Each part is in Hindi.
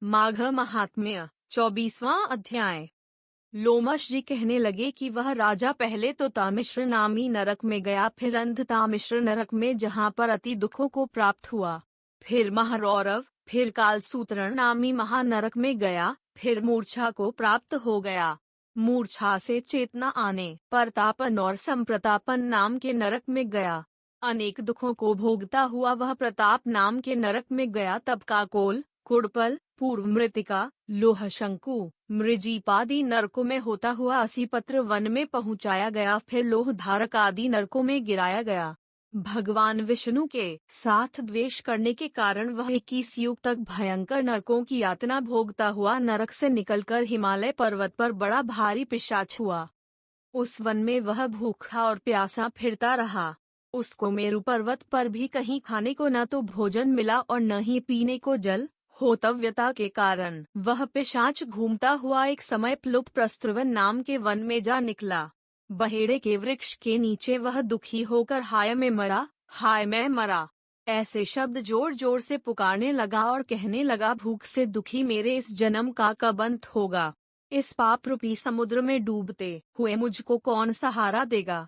माघ महात्म्य 24वां अध्याय। लोमश जी कहने लगे कि वह राजा पहले तो तामिश्र नामी नरक में गया, फिर अंधतामिश्र नरक में जहाँ पर अति दुखों को प्राप्त हुआ, फिर महारौरव, फिर कालसूत्रण नामी महानरक में गया, फिर मूर्छा को प्राप्त हो गया। मूर्छा से चेतना आने प्रतापन और संप्रतापन नाम के नरक में गया। अनेक दुखों को भोगता हुआ वह प्रताप नाम के नरक में गया। तब काकोल, कुड़पल, पूर्व मृतिका, लोह शंकु, मृजीपादि नरकों में होता हुआ असीपत्र वन में पहुंचाया गया, फिर लोह धारक आदि नरकों में गिराया गया। भगवान विष्णु के साथ द्वेष करने के कारण वह 21 युग तक भयंकर नरकों की यातना भोगता हुआ नरक से निकलकर हिमालय पर्वत पर बड़ा भारी पिशाच हुआ। उस वन में वह भूखा और प्यासा फिरता रहा। उसको मेरु पर्वत पर भी कहीं खाने को न तो भोजन मिला और न ही पीने को जल। होतव्यता के कारण वह पिशाच घूमता हुआ एक समय प्लुप प्रस्त्रवन नाम के वन में जा निकला। बहेड़े के वृक्ष के नीचे वह दुखी होकर हाय मैं मरा, हाय मैं मरा ऐसे शब्द जोर जोर से पुकारने लगा और कहने लगा, भूख से दुखी मेरे इस जन्म का कब अंत होगा। इस पाप रूपी समुद्र में डूबते हुए मुझको कौन सहारा देगा।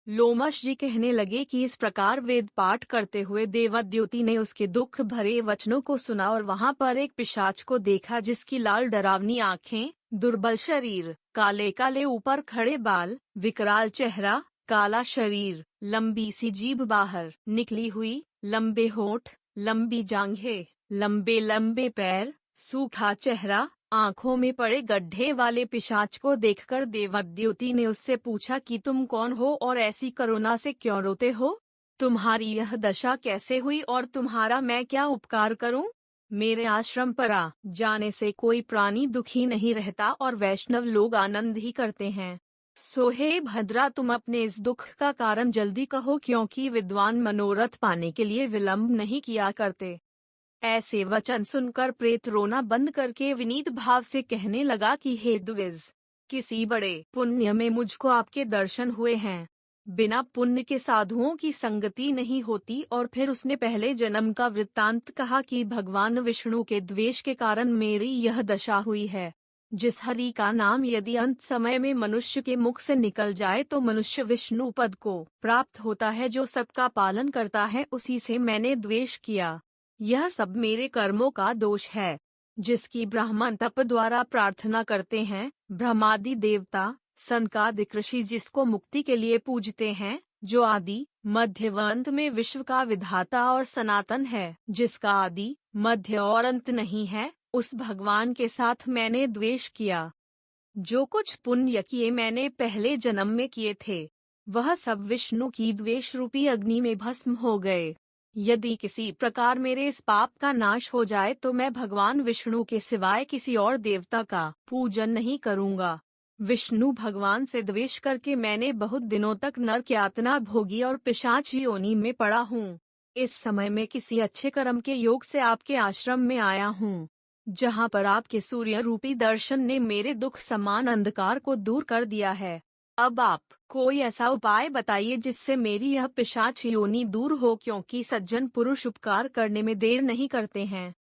लोमश जी कहने लगे कि इस प्रकार वेद पाठ करते हुए देवद्योति ने उसके दुख भरे वचनों को सुना और वहां पर एक पिशाच को देखा, जिसकी लाल डरावनी आंखें, दुर्बल शरीर, काले काले ऊपर खड़े बाल, विकराल चेहरा, काला शरीर, लंबी सी जीभ बाहर निकली हुई, लंबे होठ, लंबी जांघें, लंबे लंबे पैर, सूखा चेहरा, आंखों में पड़े गड्ढे वाले पिशाच को देखकर देवद्योति ने उससे पूछा कि तुम कौन हो और ऐसी करुणा से क्यों रोते हो। तुम्हारी यह दशा कैसे हुई और तुम्हारा मैं क्या उपकार करूं। मेरे आश्रम पर आ जाने से कोई प्राणी दुखी नहीं रहता और वैष्णव लोग आनंद ही करते हैं। सो हे भद्रा, तुम अपने इस दुख का कारण जल्दी कहो, क्योंकि विद्वान मनोरथ पाने के लिए विलंब नहीं किया करते। ऐसे वचन सुनकर प्रेत रोना बंद करके विनीत भाव से कहने लगा कि हे द्विज, किसी बड़े पुण्य में मुझको आपके दर्शन हुए हैं। बिना पुण्य के साधुओं की संगति नहीं होती। और फिर उसने पहले जन्म का वृत्तांत कहा कि भगवान विष्णु के द्वेष के कारण मेरी यह दशा हुई है। जिस हरि का नाम यदि अंत समय में मनुष्य के मुख से निकल जाए तो मनुष्य विष्णु पद को प्राप्त होता है। जो सबका पालन करता है उसी से मैंने द्वेष किया। यह सब मेरे कर्मों का दोष है। जिसकी ब्राह्मण तप द्वारा प्रार्थना करते हैं, ब्रह्मादि देवता, सनकादिक ऋषि जिसको मुक्ति के लिए पूजते हैं, जो आदि मध्य व अंत में विश्व का विधाता और सनातन है, जिसका आदि मध्य और अंत नहीं है, उस भगवान के साथ मैंने द्वेष किया। जो कुछ पुण्य किए मैंने पहले जन्म में किए थे, वह सब विष्णु की द्वेष रूपी अग्नि में भस्म हो गए। यदि किसी प्रकार मेरे इस पाप का नाश हो जाए तो मैं भगवान विष्णु के सिवाय किसी और देवता का पूजन नहीं करूंगा। विष्णु भगवान से द्वेष करके मैंने बहुत दिनों तक नरक यातना भोगी और पिशाच योनि में पड़ा हूँ। इस समय मैं किसी अच्छे कर्म के योग से आपके आश्रम में आया हूँ, जहाँ पर आपके सूर्य रूपी दर्शन ने मेरे दुख समान अंधकार को दूर कर दिया है। अब आप कोई ऐसा उपाय बताइए जिससे मेरी यह पिशाच योनि दूर हो, क्योंकि सज्जन पुरुष उपकार करने में देर नहीं करते हैं।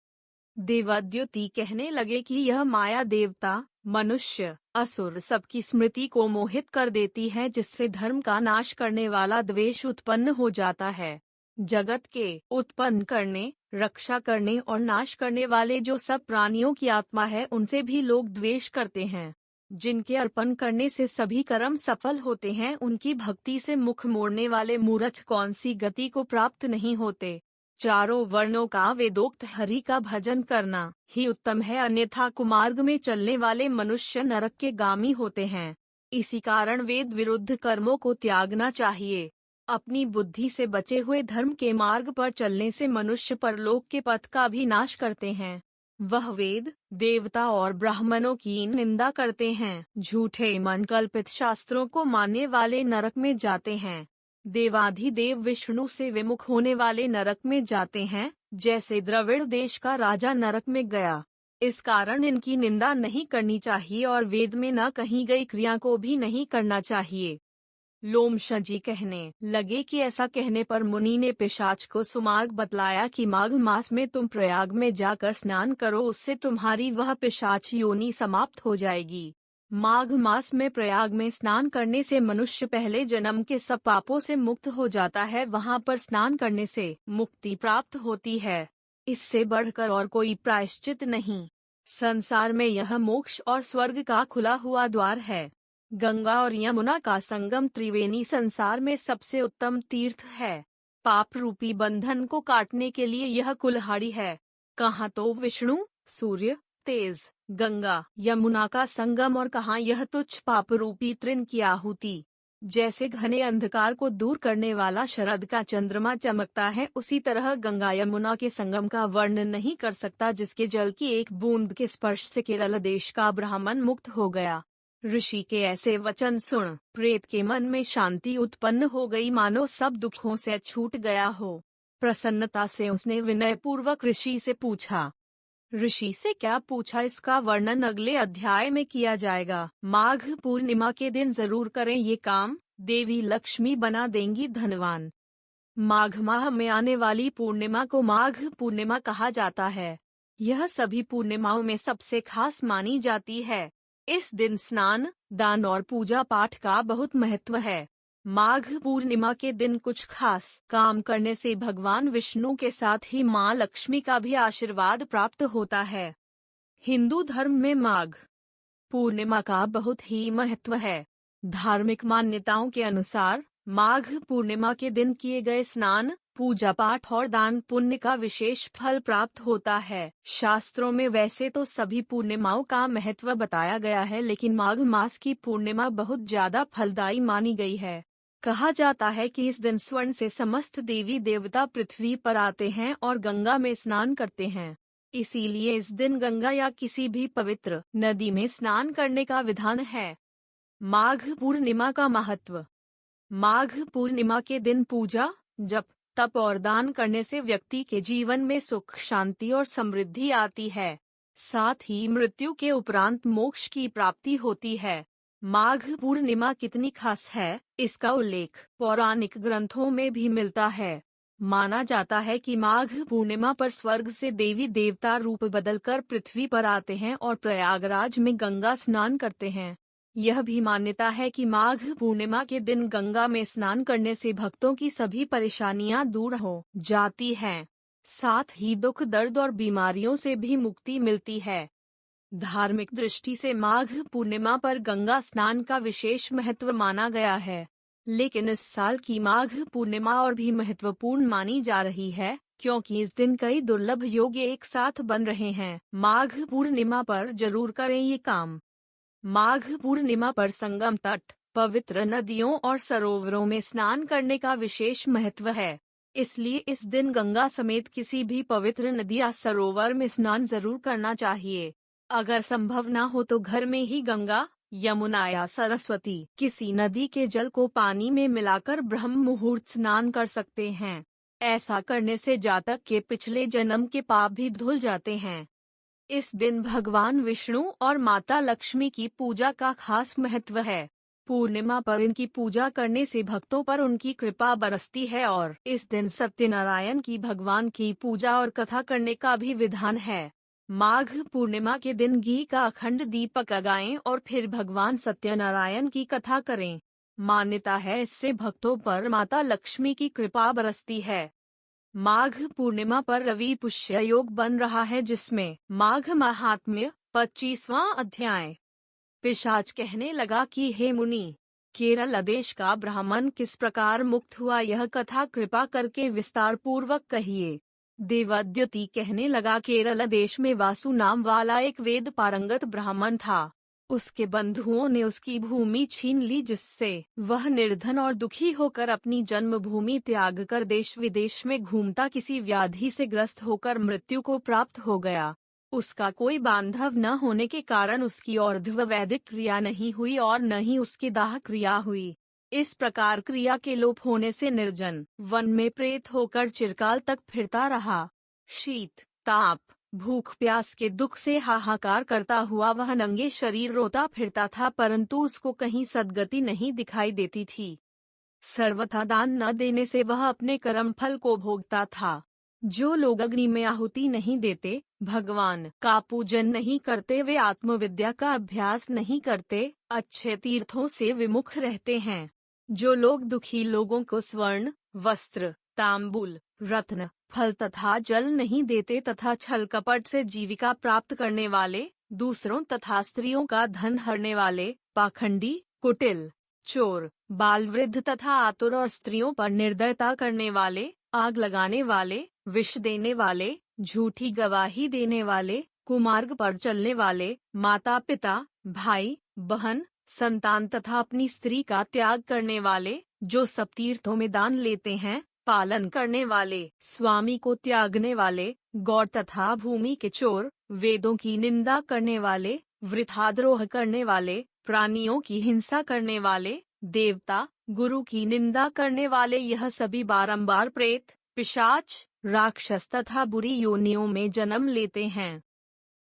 देवद्योति कहने लगे कि यह माया देवता, मनुष्य, असुर सबकी स्मृति को मोहित कर देती है, जिससे धर्म का नाश करने वाला द्वेष उत्पन्न हो जाता है। जगत के उत्पन्न करने, रक्षा करने और नाश करने वाले जो सब प्राणियों की आत्मा है, उनसे भी लोग द्वेष करते हैं। जिनके अर्पण करने से सभी कर्म सफल होते हैं, उनकी भक्ति से मुख मोड़ने वाले मूर्ख कौन सी गति को प्राप्त नहीं होते। चारों वर्णों का वेदोक्त हरि का भजन करना ही उत्तम है, अन्यथा कुमार्ग में चलने वाले मनुष्य नरक के गामी होते हैं। इसी कारण वेद विरुद्ध कर्मों को त्यागना चाहिए। अपनी बुद्धि से बचे हुए धर्म के मार्ग पर चलने से मनुष्य परलोक के पथ का भी नाश करते हैं। वह वेद, देवता और ब्राह्मणों की निंदा करते हैं। झूठे मन कल्पित शास्त्रों को मानने वाले नरक में जाते हैं। देवाधिदेव विष्णु से विमुख होने वाले नरक में जाते हैं, जैसे द्रविड़ देश का राजा नरक में गया। इस कारण इनकी निंदा नहीं करनी चाहिए और वेद में न कही गई क्रिया को भी नहीं करना चाहिए। लोमश जी कहने लगे कि ऐसा कहने पर मुनि ने पिशाच को सुमार्ग बतलाया कि माघ मास में तुम प्रयाग में जाकर स्नान करो, उससे तुम्हारी वह पिशाच योनि समाप्त हो जाएगी। माघ मास में प्रयाग में स्नान करने से मनुष्य पहले जन्म के सब पापों से मुक्त हो जाता है, वहां पर स्नान करने से मुक्ति प्राप्त होती है। इससे बढ़कर और कोई प्रायश्चित नहीं। संसार में यह मोक्ष और स्वर्ग का खुला हुआ द्वार है। गंगा और यमुना का संगम त्रिवेणी संसार में सबसे उत्तम तीर्थ है। पाप रूपी बंधन को काटने के लिए यह कुल्हाड़ी है। कहाँ तो विष्णु, सूर्य, तेज, गंगा, यमुना का संगम और कहाँ यह तुच्छ पाप रूपी तृण की आहुति। जैसे घने अंधकार को दूर करने वाला शरद का चंद्रमा चमकता है, उसी तरह गंगा यमुना के संगम का वर्णन नहीं कर सकता, जिसके जल की एक बूंद के स्पर्श से केरल देश का ब्राह्मण मुक्त हो गया। ऋषि के ऐसे वचन सुन प्रेत के मन में शांति उत्पन्न हो गई, मानो सब दुखों से छूट गया हो। प्रसन्नता से उसने विनय पूर्वक ऋषि से पूछा। ऋषि से क्या पूछा, इसका वर्णन अगले अध्याय में किया जाएगा। माघ पूर्णिमा के दिन जरूर करें ये काम, देवी लक्ष्मी बना देंगी धनवान। माघ माह में आने वाली पूर्णिमा को माघ पूर्णिमा कहा जाता है। यह सभी पूर्णिमाओं में सबसे खास मानी जाती है। इस दिन स्नान, दान और पूजा पाठ का बहुत महत्व है। माघ पूर्णिमा के दिन कुछ खास काम करने से भगवान विष्णु के साथ ही माँ लक्ष्मी का भी आशीर्वाद प्राप्त होता है। हिंदू धर्म में माघ पूर्णिमा का बहुत ही महत्व है। धार्मिक मान्यताओं के अनुसार माघ पूर्णिमा के दिन किए गए स्नान, पूजा पाठ और दान पुण्य का विशेष फल प्राप्त होता है। शास्त्रों में वैसे तो सभी पूर्णिमाओं का महत्व बताया गया है, लेकिन माघ मास की पूर्णिमा बहुत ज्यादा फलदायी मानी गई है। कहा जाता है कि इस दिन स्वर्ण से समस्त देवी देवता पृथ्वी पर आते हैं और गंगा में स्नान करते हैं। इसीलिए इस दिन गंगा या किसी भी पवित्र नदी में स्नान करने का विधान है। माघ पूर्णिमा का महत्व। माघ पूर्णिमा के दिन पूजा, जप, तप और दान करने से व्यक्ति के जीवन में सुख, शांति और समृद्धि आती है। साथ ही मृत्यु के उपरांत मोक्ष की प्राप्ति होती है। माघ पूर्णिमा कितनी खास है, इसका उल्लेख पौराणिक ग्रंथों में भी मिलता है। माना जाता है कि माघ पूर्णिमा पर स्वर्ग से देवी देवता रूप बदलकर पृथ्वी पर आते हैं और प्रयागराज में गंगा स्नान करते हैं। यह भी मान्यता है कि माघ पूर्णिमा के दिन गंगा में स्नान करने से भक्तों की सभी परेशानियां दूर हो जाती हैं। साथ ही दुख, दर्द और बीमारियों से भी मुक्ति मिलती है। धार्मिक दृष्टि से माघ पूर्णिमा पर गंगा स्नान का विशेष महत्व माना गया है। लेकिन इस साल की माघ पूर्णिमा और भी महत्वपूर्ण मानी जा रही है, क्योंकि इस दिन कई दुर्लभ योग एक साथ बन रहे हैं। माघ पूर्णिमा पर जरूर करें ये काम। माघ पूर्णिमा पर संगम तट, पवित्र नदियों और सरोवरों में स्नान करने का विशेष महत्व है। इसलिए इस दिन गंगा समेत किसी भी पवित्र नदी या सरोवर में स्नान जरूर करना चाहिए। अगर संभव न हो तो घर में ही गंगा, यमुना या सरस्वती किसी नदी के जल को पानी में मिलाकर ब्रह्म मुहूर्त स्नान कर सकते हैं। ऐसा करने से जातक के पिछले जन्म के पाप भी धुल जाते हैं। इस दिन भगवान विष्णु और माता लक्ष्मी की पूजा का खास महत्व है। पूर्णिमा पर इनकी पूजा करने से भक्तों पर उनकी कृपा बरसती है और इस दिन सत्यनारायण की भगवान की पूजा और कथा करने का भी विधान है। माघ पूर्णिमा के दिन घी का अखंड दीपक जगाएं और फिर भगवान सत्यनारायण की कथा करें। मान्यता है इससे भक्तों पर माता लक्ष्मी की कृपा बरसती है। माघ पूर्णिमा पर रवि पुष्य योग बन रहा है, जिसमें माघ महात्म्य 25वां अध्याय। पिशाच कहने लगा कि हे मुनि, केरल देश का ब्राह्मण किस प्रकार मुक्त हुआ, यह कथा कृपा करके विस्तार पूर्वक कहिए। देवाद्युति कहने लगा, केरल देश में वासु नाम वाला एक वेद पारंगत ब्राह्मण था। उसके बंधुओं ने उसकी भूमि छीन ली, जिससे वह निर्धन और दुखी होकर अपनी जन्मभूमि त्याग कर देश विदेश में घूमता किसी व्याधि से ग्रस्त होकर मृत्यु को प्राप्त हो गया। उसका कोई बांधव न होने के कारण उसकी और्ध्व वैदिक क्रिया नहीं हुई और न ही उसकी दाह क्रिया हुई। इस प्रकार क्रिया के लोप होने से निर्जन वन में प्रेत होकर चिरकाल तक फिरता रहा। शीत, ताप, भूख प्यास के दुख से हाहाकार करता हुआ वह नंगे शरीर रोता फिरता था, परंतु उसको कहीं सद्गति नहीं दिखाई देती थी। सर्वथा दान न देने से वह अपने कर्म फल को भोगता था। जो लोग अग्नि में आहुति नहीं देते, भगवान का पूजन नहीं करते, वे आत्मविद्या का अभ्यास नहीं करते, अच्छे तीर्थों से विमुख रहते हैं। जो लोग दुखी लोगों को स्वर्ण, वस्त्र, तांबूल, रत्न, फल तथा जल नहीं देते तथा छल कपट से जीविका प्राप्त करने वाले, दूसरों तथा स्त्रियों का धन हरने वाले, पाखंडी, कुटिल, चोर, बाल वृद्ध तथा आतुर और स्त्रियों पर निर्दयता करने वाले, आग लगाने वाले, विष देने वाले, झूठी गवाही देने वाले, कुमार्ग पर चलने वाले, माता पिता, भाई बहन, संतान तथा अपनी स्त्री का त्याग करने वाले, जो सब तीर्थों में दान लेते हैं, पालन करने वाले, स्वामी को त्यागने वाले, गौ तथा भूमि के चोर, वेदों की निंदा करने वाले, वृथाद्रोह करने वाले, प्राणियों की हिंसा करने वाले, देवता गुरु की निंदा करने वाले, यह सभी बारंबार प्रेत, पिशाच, राक्षस तथा बुरी योनियों में जन्म लेते हैं।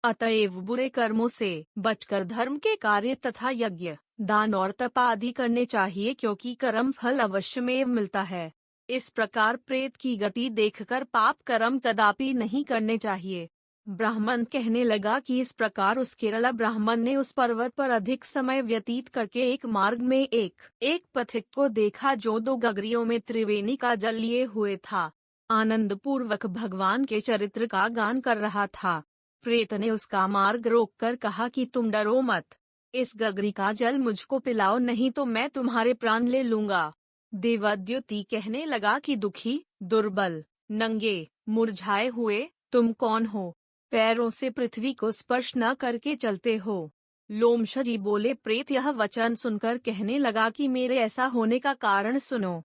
अतएव बुरे कर्मों से बचकर धर्म के कार्य तथा यज्ञ, दान और तप आदि करने चाहिए, क्योंकि कर्म फल अवश्यमेव मिलता है। इस प्रकार प्रेत की गति देखकर पाप कर्म कदापि नहीं करने चाहिए। ब्राह्मण कहने लगा कि इस प्रकार उस केरला ब्राह्मण ने उस पर्वत पर अधिक समय व्यतीत करके एक मार्ग में एक पथिक को देखा जो 2 गगरियों में त्रिवेणी का जल लिए हुए था। आनंद पूर्वक भगवान के चरित्र का गान कर रहा था। प्रेत ने उसका मार्ग रोककर कहा कि तुम डरो मत, इस गगरी का जल मुझको पिलाओ, नहीं तो मैं तुम्हारे प्राण ले लूंगा। देवाद्युति कहने लगा कि दुखी, दुर्बल, नंगे, मुरझाए हुए तुम कौन हो? पैरों से पृथ्वी को स्पर्श न करके चलते हो। लोमशजी बोले, प्रेत यह वचन सुनकर कहने लगा कि मेरे ऐसा होने का कारण सुनो।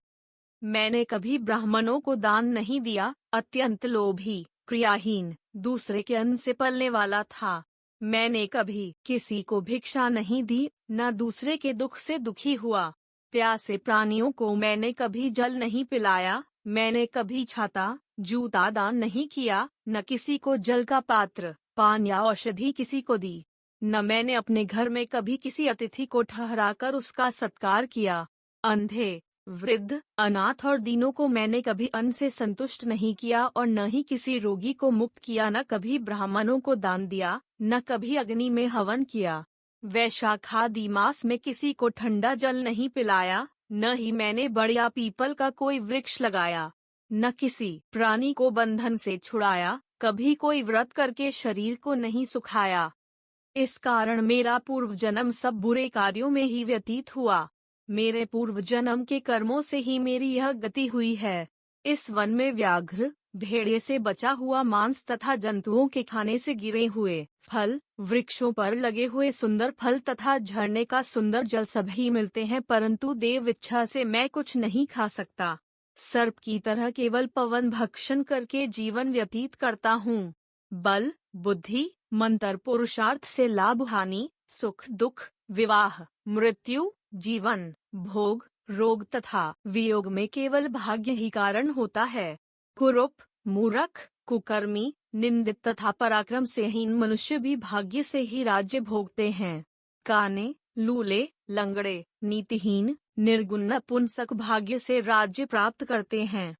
मैंने कभी ब्राह्मणों को दान नहीं दिया, अत्यंत लोभी, क्रियाहीन, दूसरे के अन्न से पलने वाला था। मैंने कभी किसी को भिक्षा नहीं दी, न दूसरे के दुख से दुखी हुआ। प्यासे प्राणियों को मैंने कभी जल नहीं पिलाया। मैंने कभी छाता, जूता दान नहीं किया, न किसी को जल का पात्र, पान या औषधि किसी को दी। न मैंने अपने घर में कभी किसी अतिथि को ठहराकर उसका सत्कार किया। अंधे, वृद्ध, अनाथ और दीनों को मैंने कभी अन्न से संतुष्ट नहीं किया और न ही किसी रोगी को मुक्त किया। न कभी ब्राह्मणों को दान दिया, न कभी अग्नि में हवन किया। वैशाखादि मास में किसी को ठंडा जल नहीं पिलाया। न ही मैंने बढ़िया पीपल का कोई वृक्ष लगाया, न किसी प्राणी को बंधन से छुड़ाया। कभी कोई व्रत करके शरीर को नहीं सुखाया। इस कारण मेरा पूर्व जन्म सब बुरे कार्यों में ही व्यतीत हुआ। मेरे पूर्व जन्म के कर्मों से ही मेरी यह गति हुई है। इस वन में व्याघ्र, भेड़िए से बचा हुआ मांस तथा जंतुओं के खाने से गिरे हुए फल, वृक्षों पर लगे हुए सुंदर फल तथा झरने का सुंदर जल सभी मिलते हैं, परंतु देव इच्छा से मैं कुछ नहीं खा सकता। सर्प की तरह केवल पवन भक्षण करके जीवन व्यतीत करता हूँ। बल, बुद्धि, मंत्र, पुरुषार्थ से लाभ हानि, सुख दुख, विवाह, मृत्यु, जीवन, भोग, रोग तथा वियोग में केवल भाग्य ही कारण होता है। कुरूप, मूर्ख, कुकर्मी, निंदित तथा पराक्रम से हीन मनुष्य भी भाग्य से ही राज्य भोगते हैं। काने, लूले, लंगड़े, नीतिहीन, निर्गुण नपुंसक भाग्य से राज्य प्राप्त करते हैं।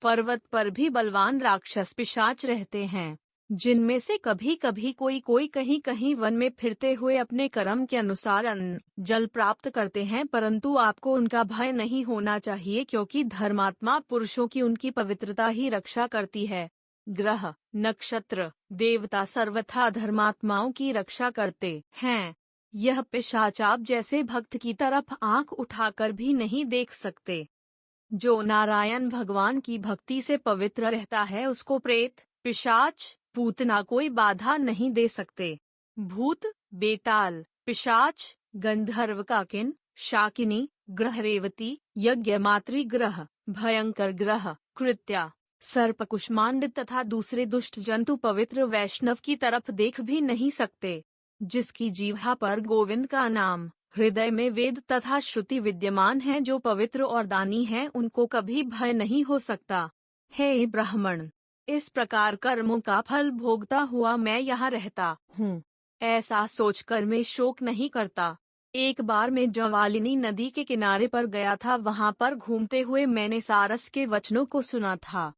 पर्वत पर भी बलवान राक्षस पिशाच रहते हैं, जिनमें से कभी कभी कोई कहीं कहीं वन में फिरते हुए अपने कर्म के अनुसार अन्न जल प्राप्त करते हैं, परंतु आपको उनका भय नहीं होना चाहिए, क्योंकि धर्मात्मा पुरुषों की उनकी पवित्रता ही रक्षा करती है। ग्रह, नक्षत्र, देवता सर्वथा धर्मात्माओं की रक्षा करते हैं। यह पिशाच आप जैसे भक्त की तरफ आंख उठाकर भी नहीं देख सकते। जो नारायण भगवान की भक्ति से पवित्र रहता है, उसको प्रेत, पिशाच, पूतना कोई बाधा नहीं दे सकते। भूत, बेताल, पिशाच, गंधर्व, काकिन, शाकिनी, ग्रह रेवती, यज्ञ मातृ ग्रह, भयंकर ग्रह, कृत्या, सर्प, कुष्मांड तथा दूसरे दुष्ट जंतु पवित्र वैष्णव की तरफ देख भी नहीं सकते। जिसकी जीवा पर गोविंद का नाम, हृदय में वेद तथा श्रुति विद्यमान है, जो पवित्र और दानी हैं, उनको कभी भय नहीं हो सकता। हे ब्राह्मण, इस प्रकार कर्मों का फल भोगता हुआ मैं यहाँ रहता हूँ, ऐसा सोचकर मैं शोक नहीं करता। एक बार मैं ज्वालिनी नदी के किनारे पर गया था, वहां पर घूमते हुए मैंने सारस के वचनों को सुना था।